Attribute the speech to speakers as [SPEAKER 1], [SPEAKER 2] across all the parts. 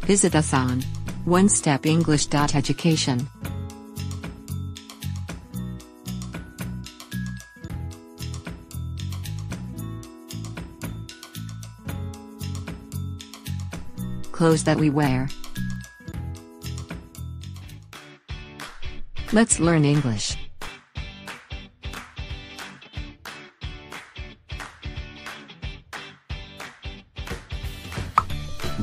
[SPEAKER 1] Visit us on onestepenglish.education. Clothes that we wear. Let's learn English.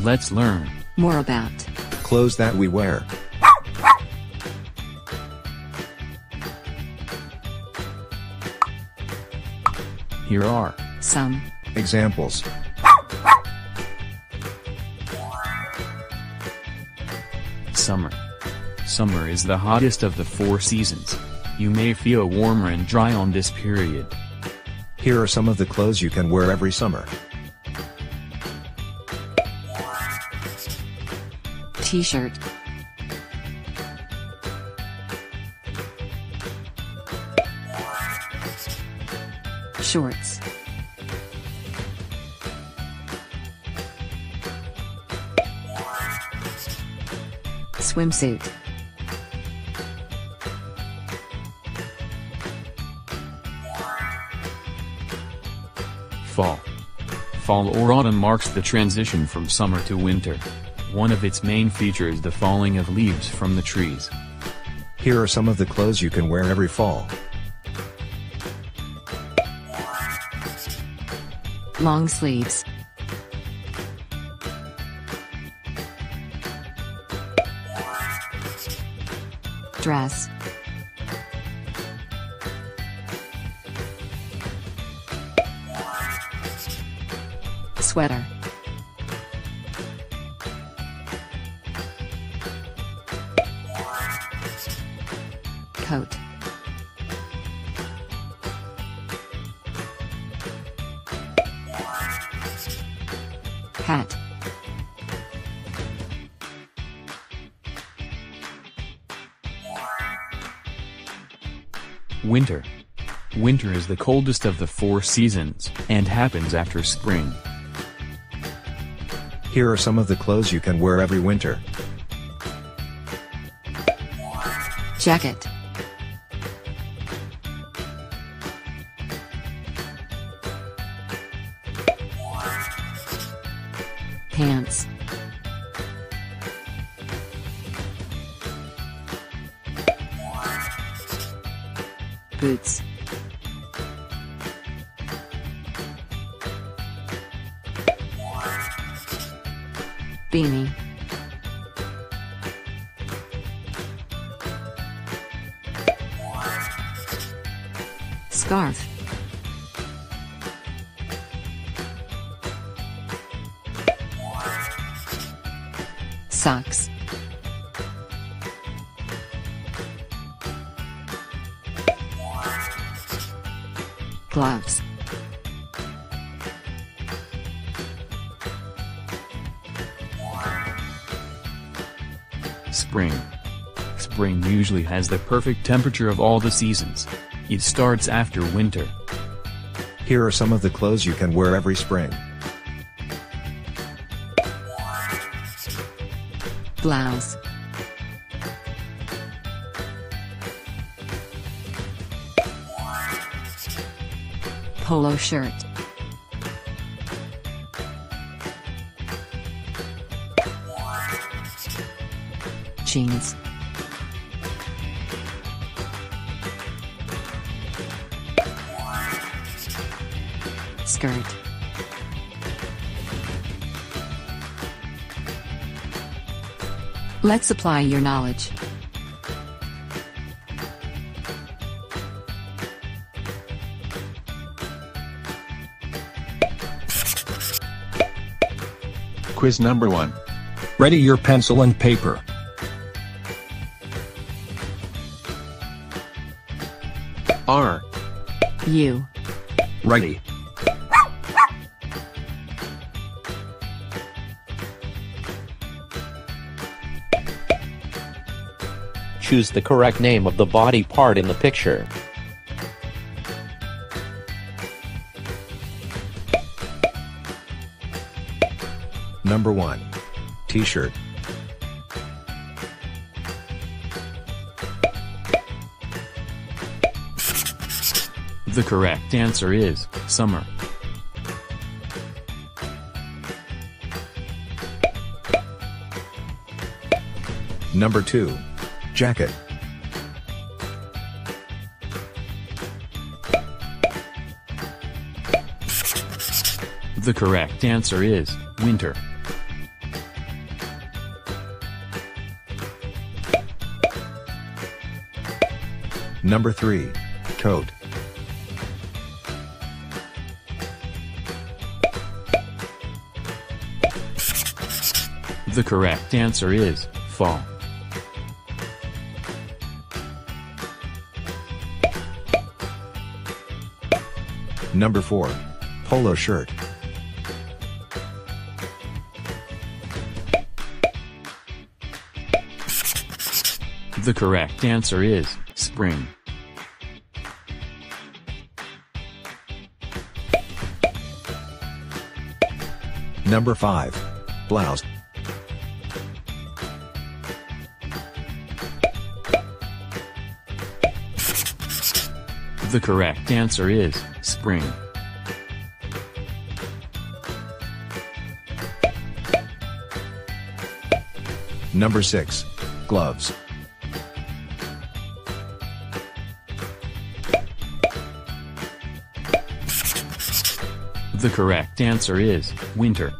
[SPEAKER 2] Let's learn
[SPEAKER 1] more about
[SPEAKER 3] clothes that we wear.
[SPEAKER 2] Here are
[SPEAKER 1] some
[SPEAKER 3] examples.
[SPEAKER 2] Summer. Summer is the hottest of the 4 seasons. You may feel warmer and dry on this period.
[SPEAKER 3] Here are some of the clothes you can wear every summer.
[SPEAKER 1] T-shirt, shorts, swimsuit,
[SPEAKER 2] fall. Fall or autumn marks the transition from summer to winter. One of its main features is the falling of leaves from the trees.
[SPEAKER 3] Here are some of the clothes you can wear every fall.
[SPEAKER 1] long sleeves, dress, sweater, coat, hat,
[SPEAKER 2] Winter. Winter is the coldest of the 4 seasons, and happens after spring.
[SPEAKER 3] Here are some of the clothes you can wear every winter.
[SPEAKER 1] jacket, pants, boots, beanie, scarf, socks, gloves,
[SPEAKER 2] Spring. Spring usually has the perfect temperature of all the seasons. It starts after winter.
[SPEAKER 3] Here are some of the clothes you can wear every spring.
[SPEAKER 1] blouse, polo shirt, jeans, skirt, let's apply your knowledge.
[SPEAKER 4] Quiz number 1. Ready your pencil and paper. R.
[SPEAKER 1] You,
[SPEAKER 4] Ready.
[SPEAKER 5] Choose the correct name of the body part in the picture.
[SPEAKER 3] Number 1. T-shirt.
[SPEAKER 2] The correct answer is summer.
[SPEAKER 3] Number 2. Jacket.
[SPEAKER 2] The correct answer is winter.
[SPEAKER 3] Number 3. Coat.
[SPEAKER 2] The correct answer is fall.
[SPEAKER 3] Number 4. Polo shirt.
[SPEAKER 2] The correct answer is spring.
[SPEAKER 3] Number 5. Blouse.
[SPEAKER 2] The correct answer is spring.
[SPEAKER 3] Number 6. Gloves.
[SPEAKER 2] The correct answer is winter.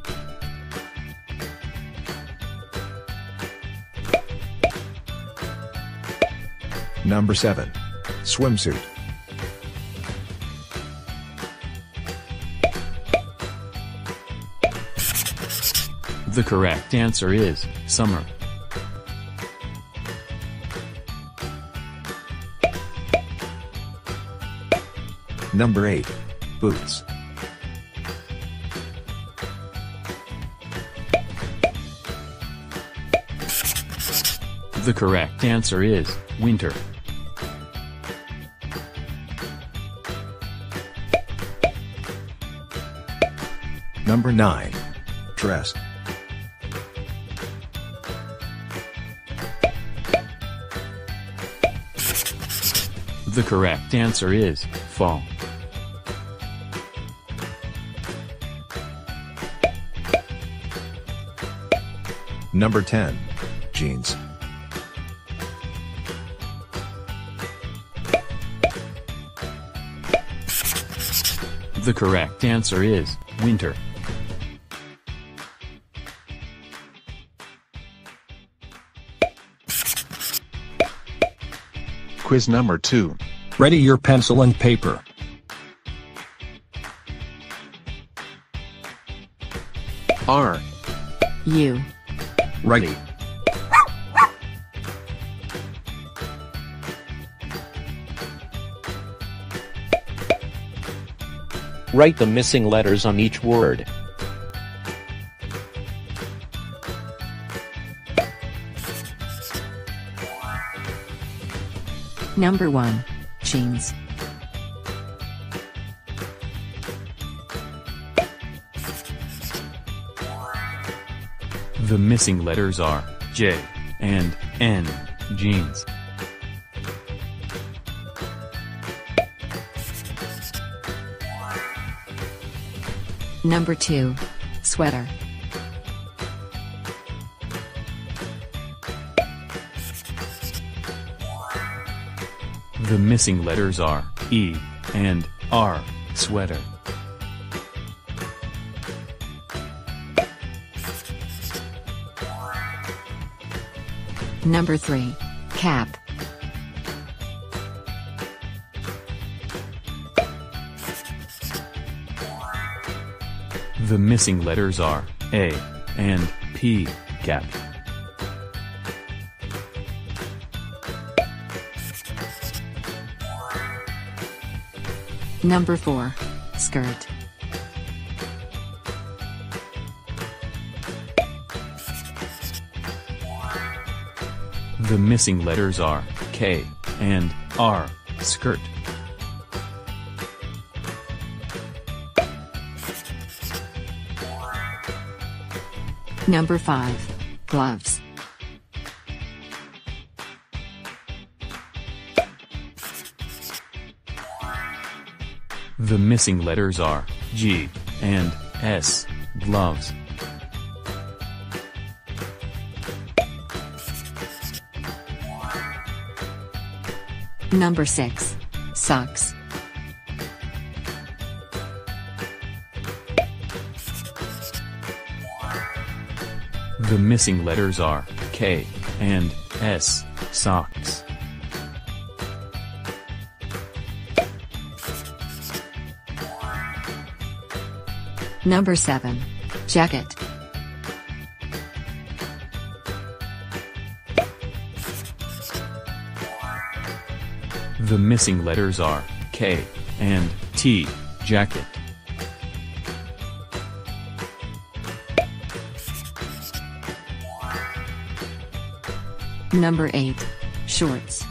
[SPEAKER 3] Number 7. Swimsuit.
[SPEAKER 2] The correct answer is summer.
[SPEAKER 3] Number 8. Boots.
[SPEAKER 2] The correct answer is winter.
[SPEAKER 3] Number 9. Dress.
[SPEAKER 2] The correct answer is fall.
[SPEAKER 3] Number 10. Jeans.
[SPEAKER 2] The correct answer is winter.
[SPEAKER 4] Quiz number 2.
[SPEAKER 5] Ready your pencil and paper.
[SPEAKER 4] R.
[SPEAKER 1] U.
[SPEAKER 5] Ready. Write the missing letters on each word.
[SPEAKER 1] Number 1. Jeans.
[SPEAKER 2] The missing letters are J and N. Jeans.
[SPEAKER 1] Number 2. Sweater.
[SPEAKER 2] The missing letters are E and R. Sweater.
[SPEAKER 1] Number 3. Cap.
[SPEAKER 2] The missing letters are A and P. Cap.
[SPEAKER 1] Number 4. Skirt.
[SPEAKER 2] The missing letters are K and R. Skirt.
[SPEAKER 1] Number 5. Gloves.
[SPEAKER 2] The missing letters are G and S. Gloves.
[SPEAKER 1] Number 6. Socks.
[SPEAKER 2] The missing letters are K and S. Socks.
[SPEAKER 1] Number 7. Jacket.
[SPEAKER 2] The missing letters are K and T. Jacket.
[SPEAKER 1] Number 8. Shorts.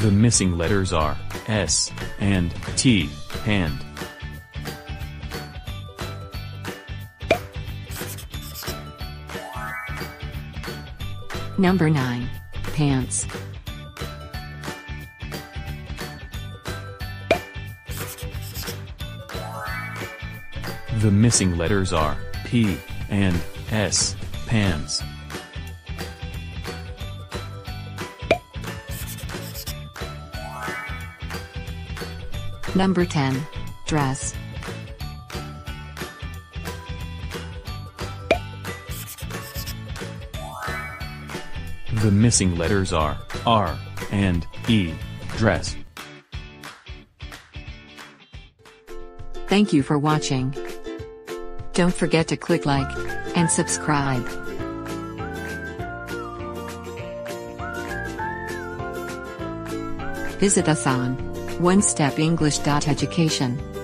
[SPEAKER 2] The missing letters are S and T. Hand.
[SPEAKER 1] Number 9. Pants.
[SPEAKER 2] The missing letters are P and S. Pants.
[SPEAKER 1] Number 10. Dress.
[SPEAKER 2] The missing letters are R and E. Dress.
[SPEAKER 1] Thank you for watching. Don't forget to click like and subscribe. Visit us on onestepenglish.education.